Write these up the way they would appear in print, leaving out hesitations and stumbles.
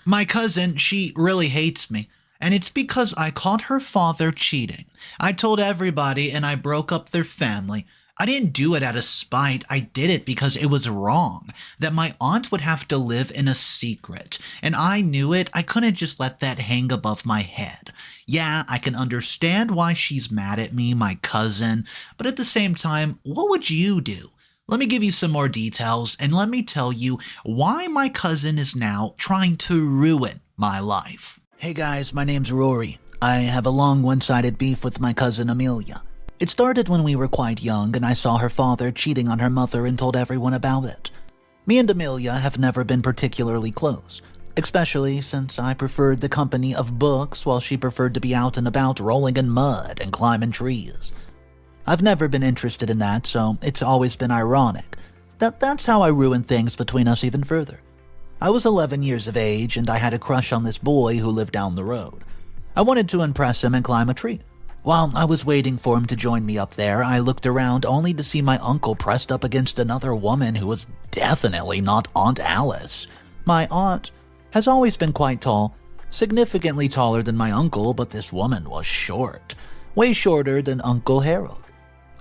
My cousin, she really hates me. And it's because I caught her father cheating. I told everybody and I broke up their family. I didn't do it out of spite. I did it because it was wrong. That my aunt would have to live in a secret. And I knew it. I couldn't just let that hang above my head. Yeah, I can understand why she's mad at me, my cousin. But at the same time, what would you do? Let me give you some more details and let me tell you why my cousin is now trying to ruin my life. Hey guys, my name's Rory. I have a long one-sided beef with my cousin Amelia. It started when we were quite young and I saw her father cheating on her mother and told everyone about it. Me and Amelia have never been particularly close, especially since I preferred the company of books while she preferred to be out and about rolling in mud and climbing trees. I've never been interested in that, so it's always been ironic that's how I ruined things between us even further. I was 11 years of age and I had a crush on this boy who lived down the road. I wanted to impress him and climb a tree. While I was waiting for him to join me up there, I looked around only to see my uncle pressed up against another woman who was definitely not Aunt Alice. My aunt has always been quite tall, significantly taller than my uncle, but this woman was short, way shorter than Uncle Harold.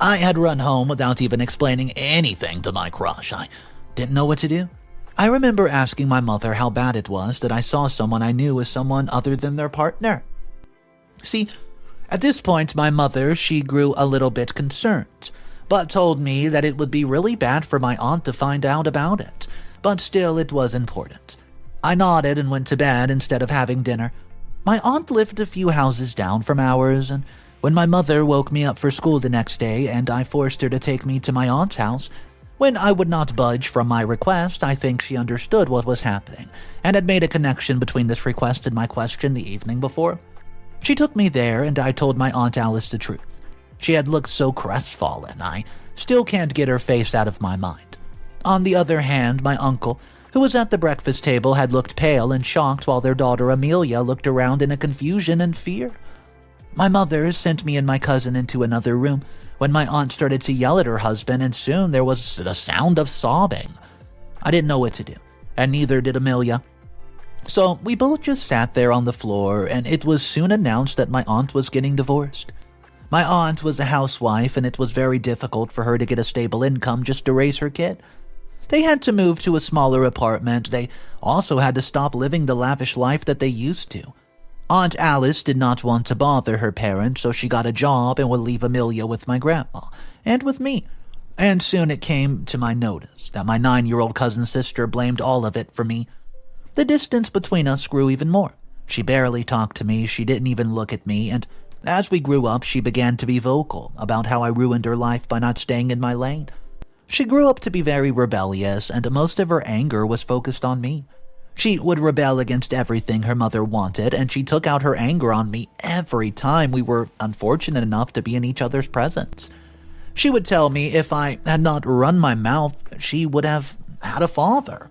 I had run home without even explaining anything to my crush. I didn't know what to do. I remember asking my mother how bad it was that I saw someone I knew as someone other than their partner. See, at this point, my mother, she grew a little bit concerned, but told me that it would be really bad for my aunt to find out about it, but still it was important. I nodded and went to bed instead of having dinner. My aunt lived a few houses down from ours, and when my mother woke me up for school the next day and I forced her to take me to my aunt's house, when I would not budge from my request, I think she understood what was happening and had made a connection between this request and my question the evening before. She took me there and I told my Aunt Alice the truth. She had looked so crestfallen, I still can't get her face out of my mind. On the other hand, my uncle, who was at the breakfast table, had looked pale and shocked while their daughter Amelia looked around in a confusion and fear. My mother sent me and my cousin into another room when my aunt started to yell at her husband, and soon there was the sound of sobbing. I didn't know what to do, and neither did Amelia. So we both just sat there on the floor, and it was soon announced that my aunt was getting divorced. My aunt was a housewife, and it was very difficult for her to get a stable income just to raise her kid. They had to move to a smaller apartment. They also had to stop living the lavish life that they used to. Aunt Alice did not want to bother her parents, so she got a job and would leave Amelia with my grandma, and with me. And soon it came to my notice that my 9-year-old cousin's sister blamed all of it for me. The distance between us grew even more. She barely talked to me, she didn't even look at me, and as we grew up, she began to be vocal about how I ruined her life by not staying in my lane. She grew up to be very rebellious, and most of her anger was focused on me. She would rebel against everything her mother wanted, and she took out her anger on me every time we were unfortunate enough to be in each other's presence. She would tell me if I had not run my mouth, she would have had a father.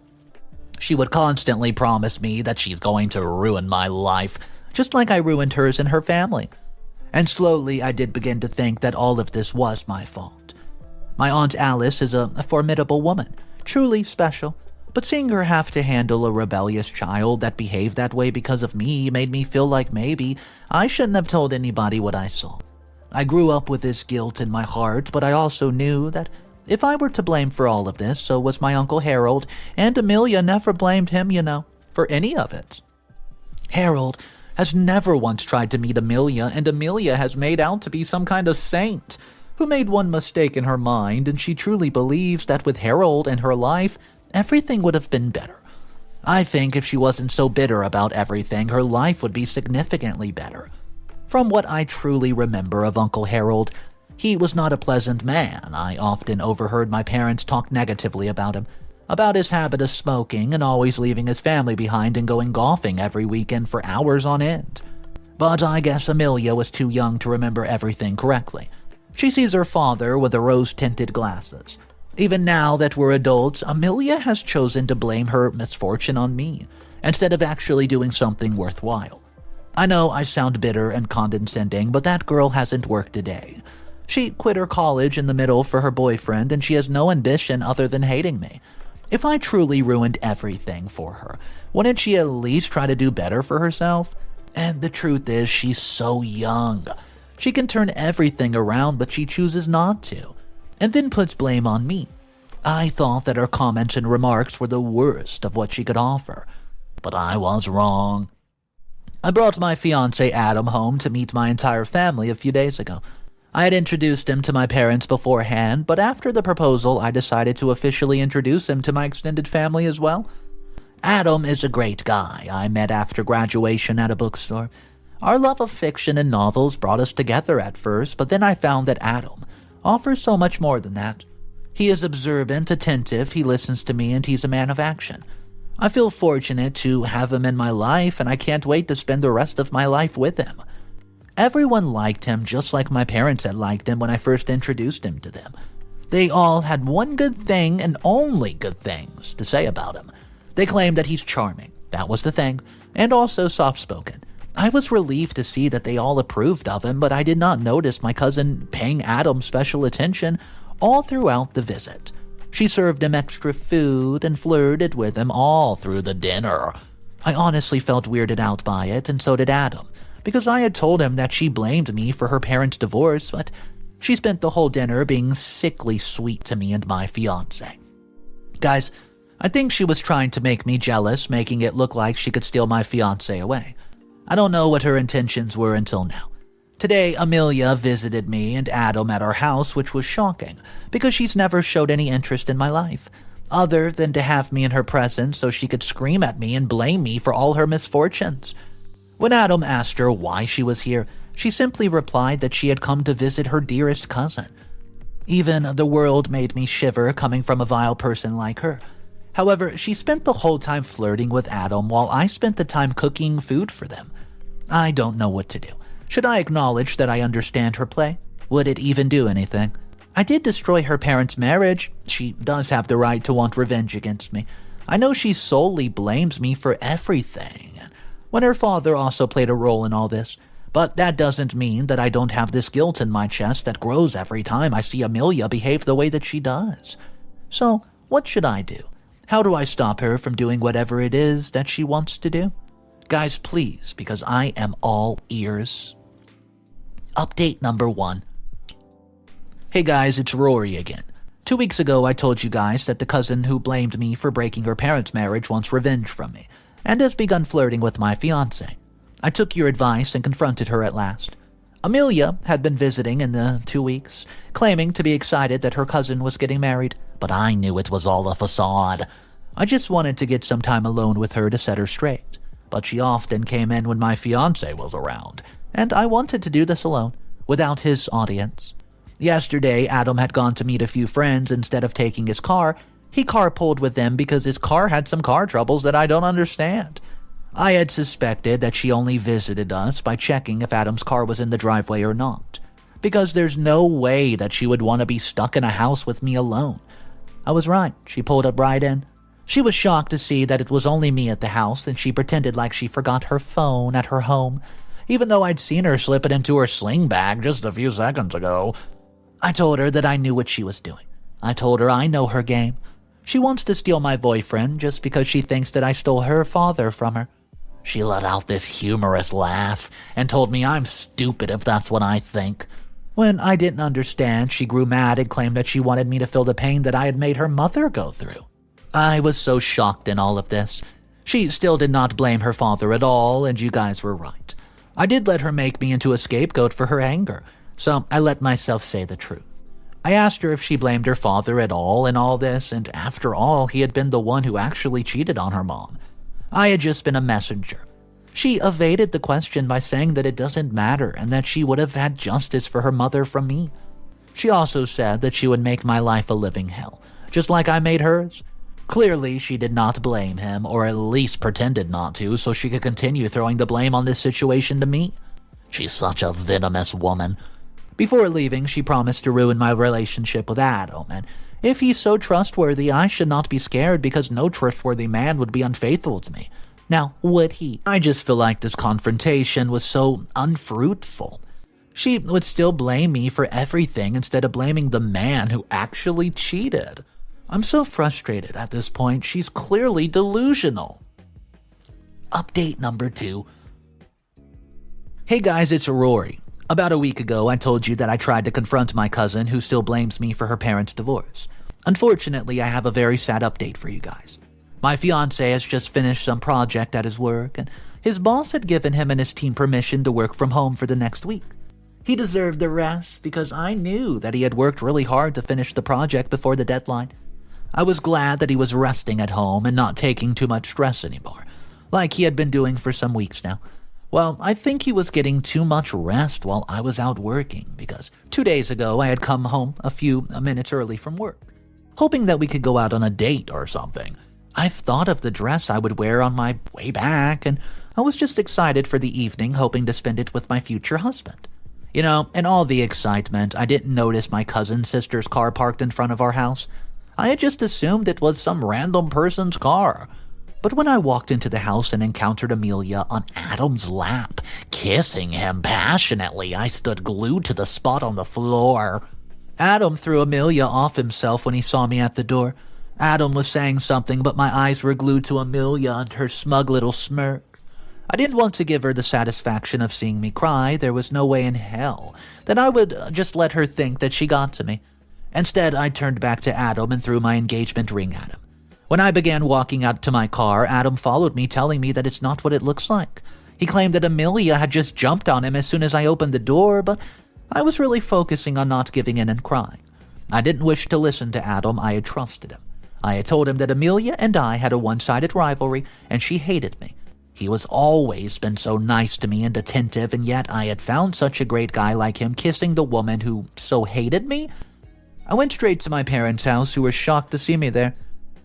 She would constantly promise me that she's going to ruin my life, just like I ruined hers and her family. And slowly I did begin to think that all of this was my fault. My Aunt Alice is a formidable woman, truly special. But seeing her have to handle a rebellious child that behaved that way because of me made me feel like maybe I shouldn't have told anybody what I saw. I grew up with this guilt in my heart, but I also knew that if I were to blame for all of this, so was my Uncle Harold, and Amelia never blamed him, for any of it. Harold has never once tried to meet Amelia, and Amelia has made out to be some kind of saint who made one mistake in her mind, and she truly believes that with Harold and her life, everything would have been better. I think if she wasn't so bitter about everything, her life would be significantly better. From what I truly remember of Uncle Harold, he was not a pleasant man. I often overheard my parents talk negatively about him, about his habit of smoking and always leaving his family behind and going golfing every weekend for hours on end. But I guess Amelia was too young to remember everything correctly. She sees her father with the rose-tinted glasses. Even now that we're adults, Amelia has chosen to blame her misfortune on me, instead of actually doing something worthwhile. I know I sound bitter and condescending, but that girl hasn't worked a day. She quit her college in the middle for her boyfriend, and she has no ambition other than hating me. If I truly ruined everything for her, wouldn't she at least try to do better for herself? And the truth is, she's so young. She can turn everything around, but she chooses not to, and then puts blame on me. I thought that her comments and remarks were the worst of what she could offer, but I was wrong. I brought my fiancé Adam home to meet my entire family a few days ago. I had introduced him to my parents beforehand, but after the proposal, I decided to officially introduce him to my extended family as well. Adam is a great guy I met after graduation at a bookstore. Our love of fiction and novels brought us together at first, but then I found that Adam offers so much more than that. He is observant, attentive, he listens to me, and he's a man of action. I feel fortunate to have him in my life, and I can't wait to spend the rest of my life with him. Everyone liked him just like my parents had liked him when I first introduced him to them. They all had one good thing and only good things to say about him. They claimed that he's charming, that was the thing, and also soft-spoken. I was relieved to see that they all approved of him, but I did not notice my cousin paying Adam special attention all throughout the visit. She served him extra food and flirted with him all through the dinner. I honestly felt weirded out by it, and so did Adam, because I had told him that she blamed me for her parents' divorce, but she spent the whole dinner being sickly sweet to me and my fiancé. Guys, I think she was trying to make me jealous, making it look like she could steal my fiancé away. I don't know what her intentions were until now. Today, Amelia visited me and Adam at our house, which was shocking, because she's never showed any interest in my life, other than to have me in her presence so she could scream at me and blame me for all her misfortunes. When Adam asked her why she was here, she simply replied that she had come to visit her dearest cousin. Even the world made me shiver coming from a vile person like her. However, she spent the whole time flirting with Adam while I spent the time cooking food for them. I don't know what to do. Should I acknowledge that I understand her play? Would it even do anything? I did destroy her parents' marriage. She does have the right to want revenge against me. I know she solely blames me for everything, when her father also played a role in all this. But that doesn't mean that I don't have this guilt in my chest that grows every time I see Amelia behave the way that she does. So, what should I do? How do I stop her from doing whatever it is that she wants to do? Guys, please, because I am all ears. Update number 1. Hey guys, it's Rory again. 2 weeks ago, I told you guys that the cousin who blamed me for breaking her parents' marriage wants revenge from me, and has begun flirting with my fiancé. I took your advice and confronted her at last. Amelia had been visiting in the 2 weeks, claiming to be excited that her cousin was getting married, but I knew it was all a facade. I just wanted to get some time alone with her to set her straight, but she often came in when my fiancé was around, and I wanted to do this alone, without his audience. Yesterday, Adam had gone to meet a few friends instead of taking his car. He carpooled with them because his car had some car troubles that I don't understand. I had suspected that she only visited us by checking if Adam's car was in the driveway or not, because there's no way that she would want to be stuck in a house with me alone. I was right. She pulled up right in. She was shocked to see that it was only me at the house, and she pretended like she forgot her phone at her home, even though I'd seen her slip it into her sling bag just a few seconds ago. I told her that I knew what she was doing. I told her I know her game. She wants to steal my boyfriend just because she thinks that I stole her father from her. She let out this humorous laugh and told me I'm stupid if that's what I think. When I didn't understand, she grew mad and claimed that she wanted me to feel the pain that I had made her mother go through. I was so shocked in all of this. She still did not blame her father at all, and you guys were right. I did let her make me into a scapegoat for her anger, so I let myself say the truth. I asked her if she blamed her father at all in all this, and after all, he had been the one who actually cheated on her mom. I had just been a messenger. She evaded the question by saying that it doesn't matter and that she would have had justice for her mother from me. She also said that she would make my life a living hell, just like I made hers. Clearly, she did not blame him, or at least pretended not to, so she could continue throwing the blame on this situation to me. She's such a venomous woman. Before leaving, she promised to ruin my relationship with Adam, and if he's so trustworthy, I should not be scared because no trustworthy man would be unfaithful to me. Now, would he? I just feel like this confrontation was so unfruitful. She would still blame me for everything instead of blaming the man who actually cheated. I'm so frustrated at this point. She's clearly delusional. Update number 2. Hey guys, it's Rory. About a week ago, I told you that I tried to confront my cousin who still blames me for her parents' divorce. Unfortunately, I have a very sad update for you guys. My fiancé has just finished some project at his work, and his boss had given him and his team permission to work from home for the next week. He deserved the rest because I knew that he had worked really hard to finish the project before the deadline. I was glad that he was resting at home and not taking too much stress anymore, like he had been doing for some weeks now. Well, I think he was getting too much rest while I was out working because 2 days ago I had come home a few minutes early from work, hoping that we could go out on a date or something. I've thought of the dress I would wear on my way back, and I was just excited for the evening, hoping to spend it with my future husband. You know, in all the excitement, I didn't notice my cousin's sister's car parked in front of our house. I had just assumed it was some random person's car. But when I walked into the house and encountered Amelia on Adam's lap, kissing him passionately, I stood glued to the spot on the floor. Adam threw Amelia off himself when he saw me at the door. Adam was saying something, but my eyes were glued to Amelia and her smug little smirk. I didn't want to give her the satisfaction of seeing me cry. There was no way in hell that I would just let her think that she got to me. Instead, I turned back to Adam and threw my engagement ring at him. When I began walking out to my car, Adam followed me, telling me that it's not what it looks like. He claimed that Amelia had just jumped on him as soon as I opened the door, but I was really focusing on not giving in and crying. I didn't wish to listen to Adam. I had trusted him. I had told him that Amelia and I had a one-sided rivalry, and she hated me. He was always been so nice to me and attentive, and yet I had found such a great guy like him kissing the woman who so hated me. I went straight to my parents' house, who were shocked to see me there.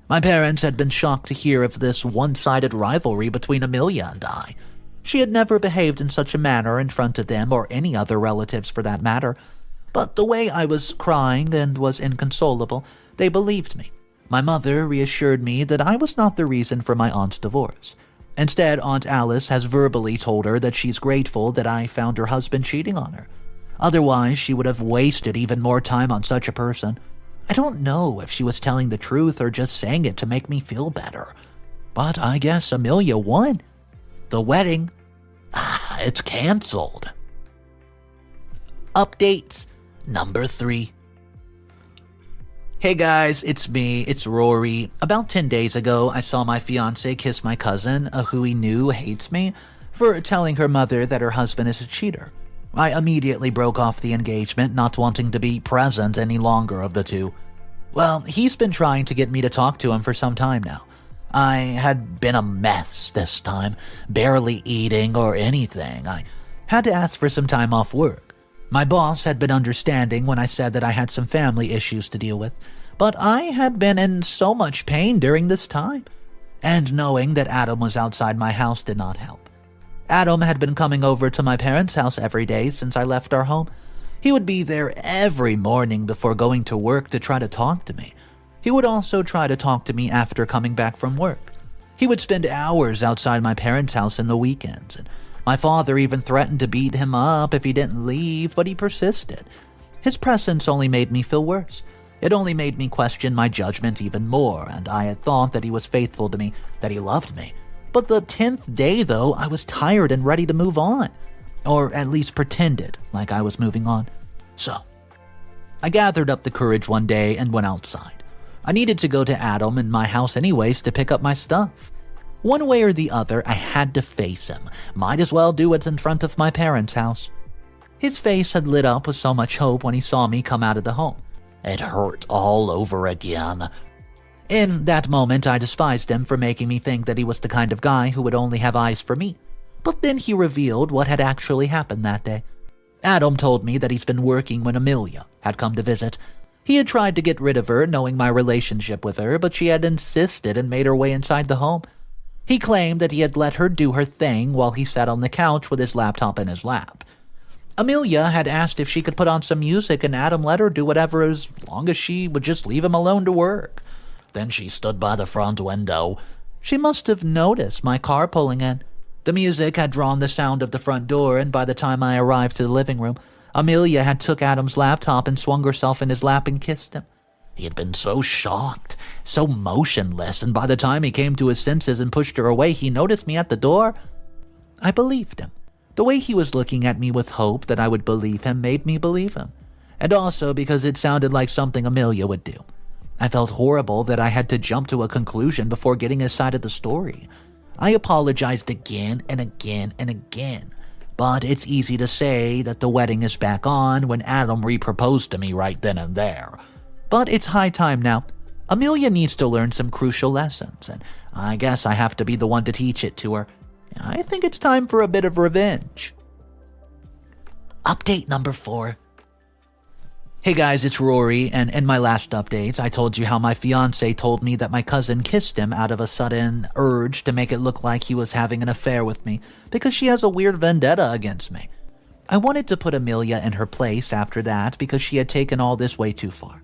My parents had been shocked to hear of this one-sided rivalry between Amelia and I. She had never behaved in such a manner in front of them or any other relatives for that matter. But the way I was crying and was inconsolable, they believed me. My mother reassured me that I was not the reason for my aunt's divorce. Instead, Aunt Alice has verbally told her that she's grateful that I found her husband cheating on her. Otherwise, she would have wasted even more time on such a person. I don't know if she was telling the truth or just saying it to make me feel better. But I guess Amelia won. The wedding, it's canceled. Updates number 3. Hey guys, it's me, it's Rory. About 10 days ago, I saw my fiancé kiss my cousin, who he knew hates me, for telling her mother that her husband is a cheater. I immediately broke off the engagement, not wanting to be present any longer of the two. Well, he's been trying to get me to talk to him for some time now. I had been a mess this time, barely eating or anything. I had to ask for some time off work. My boss had been understanding when I said that I had some family issues to deal with, but I had been in so much pain during this time, and knowing that Adam was outside my house did not help. Adam had been coming over to my parents' house every day since I left our home. He would be there every morning before going to work to try to talk to me. He would also try to talk to me after coming back from work. He would spend hours outside my parents' house in the weekends, and my father even threatened to beat him up if he didn't leave, but he persisted. His presence only made me feel worse. It only made me question my judgment even more, and I had thought that he was faithful to me, that he loved me. But the 10th day, though, I was tired and ready to move on. Or at least pretended like I was moving on. So, I gathered up the courage one day and went outside. I needed to go to Adam in my house anyways to pick up my stuff. One way or the other, I had to face him. Might as well do it in front of my parents' house. His face had lit up with so much hope when he saw me come out of the home. It hurt all over again. In that moment, I despised him for making me think that he was the kind of guy who would only have eyes for me. But then he revealed what had actually happened that day. Adam told me that he's been working when Amelia had come to visit. He had tried to get rid of her, knowing my relationship with her, but she had insisted and made her way inside the home. He claimed that he had let her do her thing while he sat on the couch with his laptop in his lap. Amelia had asked if she could put on some music, and Adam let her do whatever as long as she would just leave him alone to work. Then she stood by the front window. She must have noticed my car pulling in. The music had drawn the sound of the front door, and by the time I arrived to the living room, Amelia had took Adam's laptop and swung herself in his lap and kissed him. He had been so shocked, so motionless, and by the time he came to his senses and pushed her away, he noticed me at the door. I believed him. The way he was looking at me with hope that I would believe him made me believe him. And also because it sounded like something Amelia would do. I felt horrible that I had to jump to a conclusion before getting his side of the story. I apologized again and again and again. But it's easy to say that the wedding is back on when Adam re-proposed to me right then and there. But it's high time now. Amelia needs to learn some crucial lessons, and I guess I have to be the one to teach it to her. I think it's time for a bit of revenge. Update number 4. Hey guys, it's Rory, and in my last update, I told you how my fiancé told me that my cousin kissed him out of a sudden urge to make it look like he was having an affair with me because she has a weird vendetta against me. I wanted to put Amelia in her place after that because she had taken all this way too far.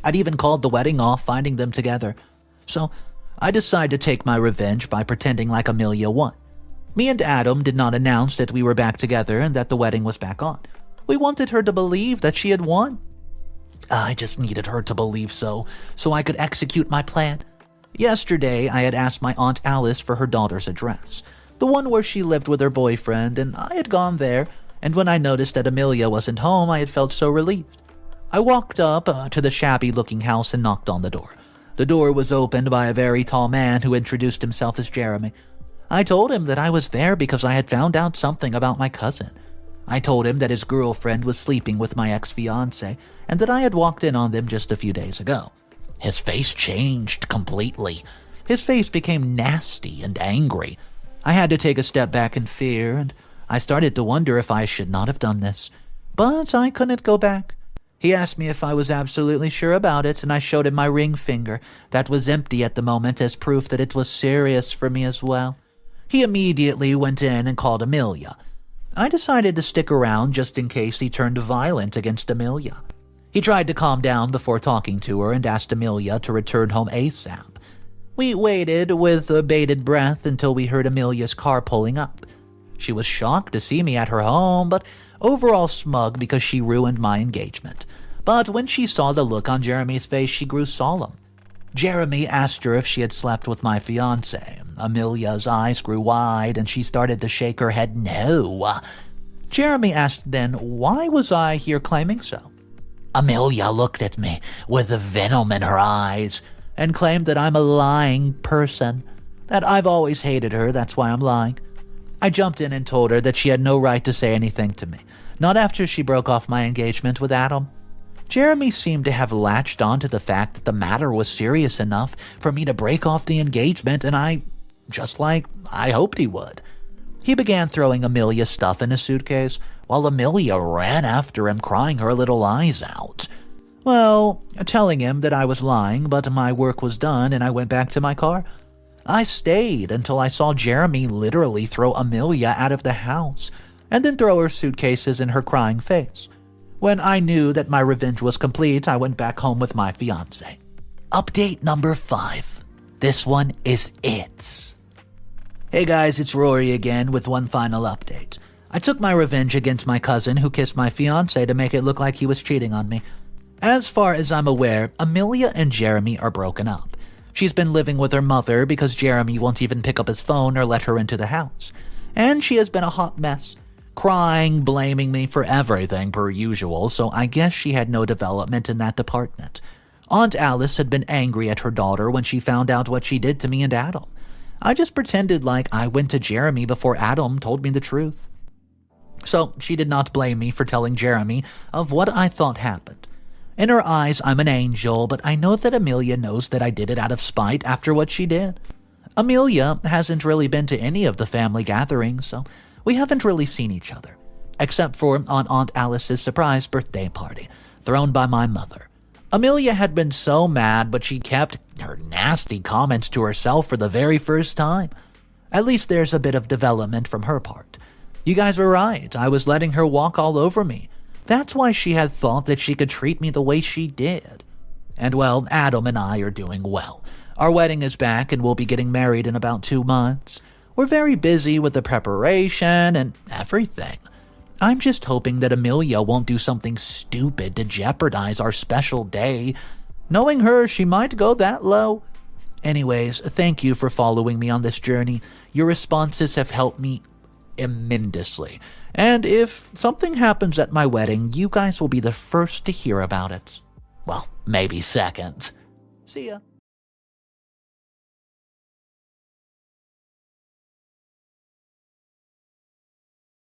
I'd even called the wedding off, finding them together. So I decided to take my revenge by pretending like Amelia won. Me and Adam did not announce that we were back together and that the wedding was back on. We wanted her to believe that she had won. I just needed her to believe so I could execute my plan. Yesterday, I had asked my Aunt Alice for her daughter's address, the one where she lived with her boyfriend, and I had gone there, and when I noticed that Amelia wasn't home, I had felt so relieved. I walked up to the shabby-looking house and knocked on the door. The door was opened by a very tall man who introduced himself as Jeremy. I told him that I was there because I had found out something about my cousin. I told him that his girlfriend was sleeping with my ex-fiancé and that I had walked in on them just a few days ago. His face changed completely. His face became nasty and angry. I had to take a step back in fear, and I started to wonder if I should not have done this. But I couldn't go back. He asked me if I was absolutely sure about it, and I showed him my ring finger that was empty at the moment as proof that it was serious for me as well. He immediately went in and called Amelia. I decided to stick around just in case he turned violent against Amelia. He tried to calm down before talking to her and asked Amelia to return home ASAP. We waited with bated breath until we heard Amelia's car pulling up. She was shocked to see me at her home, but overall smug because she ruined my engagement. But when she saw the look on Jeremy's face, she grew solemn. Jeremy asked her if she had slept with my fiancé. Amelia's eyes grew wide and she started to shake her head no. Jeremy asked then, why was I here claiming so? Amelia looked at me with venom in her eyes and claimed that I'm a lying person, that I've always hated her, that's why I'm lying. I jumped in and told her that she had no right to say anything to me, not after she broke off my engagement with Adam. Jeremy seemed to have latched on to the fact that the matter was serious enough for me to break off the engagement, and just like I hoped he would. He began throwing Amelia's stuff in a suitcase, while Amelia ran after him crying her little eyes out. Well, telling him that I was lying, but my work was done and I went back to my car. I stayed until I saw Jeremy literally throw Amelia out of the house, and then throw her suitcases in her crying face. When I knew that my revenge was complete, I went back home with my fiancé. Update number 5. This one is it. Hey guys, it's Rory again with one final update. I took my revenge against my cousin who kissed my fiancé to make it look like he was cheating on me. As far as I'm aware, Amelia and Jeremy are broken up. She's been living with her mother because Jeremy won't even pick up his phone or let her into the house. And she has been a hot mess, crying, blaming me for everything per usual, so I guess she had no development in that department. Aunt Alice had been angry at her daughter when she found out what she did to me and Adam. I just pretended like I went to Jeremy before Adam told me the truth. So she did not blame me for telling Jeremy of what I thought happened. In her eyes, I'm an angel, but I know that Amelia knows that I did it out of spite after what she did. Amelia hasn't really been to any of the family gatherings, so we haven't really seen each other, except for on Aunt Alice's surprise birthday party, thrown by my mother. Amelia had been so mad, but she kept her nasty comments to herself for the very first time. At least there's a bit of development from her part. You guys were right, I was letting her walk all over me. That's why she had thought that she could treat me the way she did. And well, Adam and I are doing well. Our wedding is back and we'll be getting married in about 2 months. We're very busy with the preparation and everything. I'm just hoping that Amelia won't do something stupid to jeopardize our special day. Knowing her, she might go that low. Anyways, thank you for following me on this journey. Your responses have helped me immensely. And if something happens at my wedding, you guys will be the first to hear about it. Well, maybe second. See ya.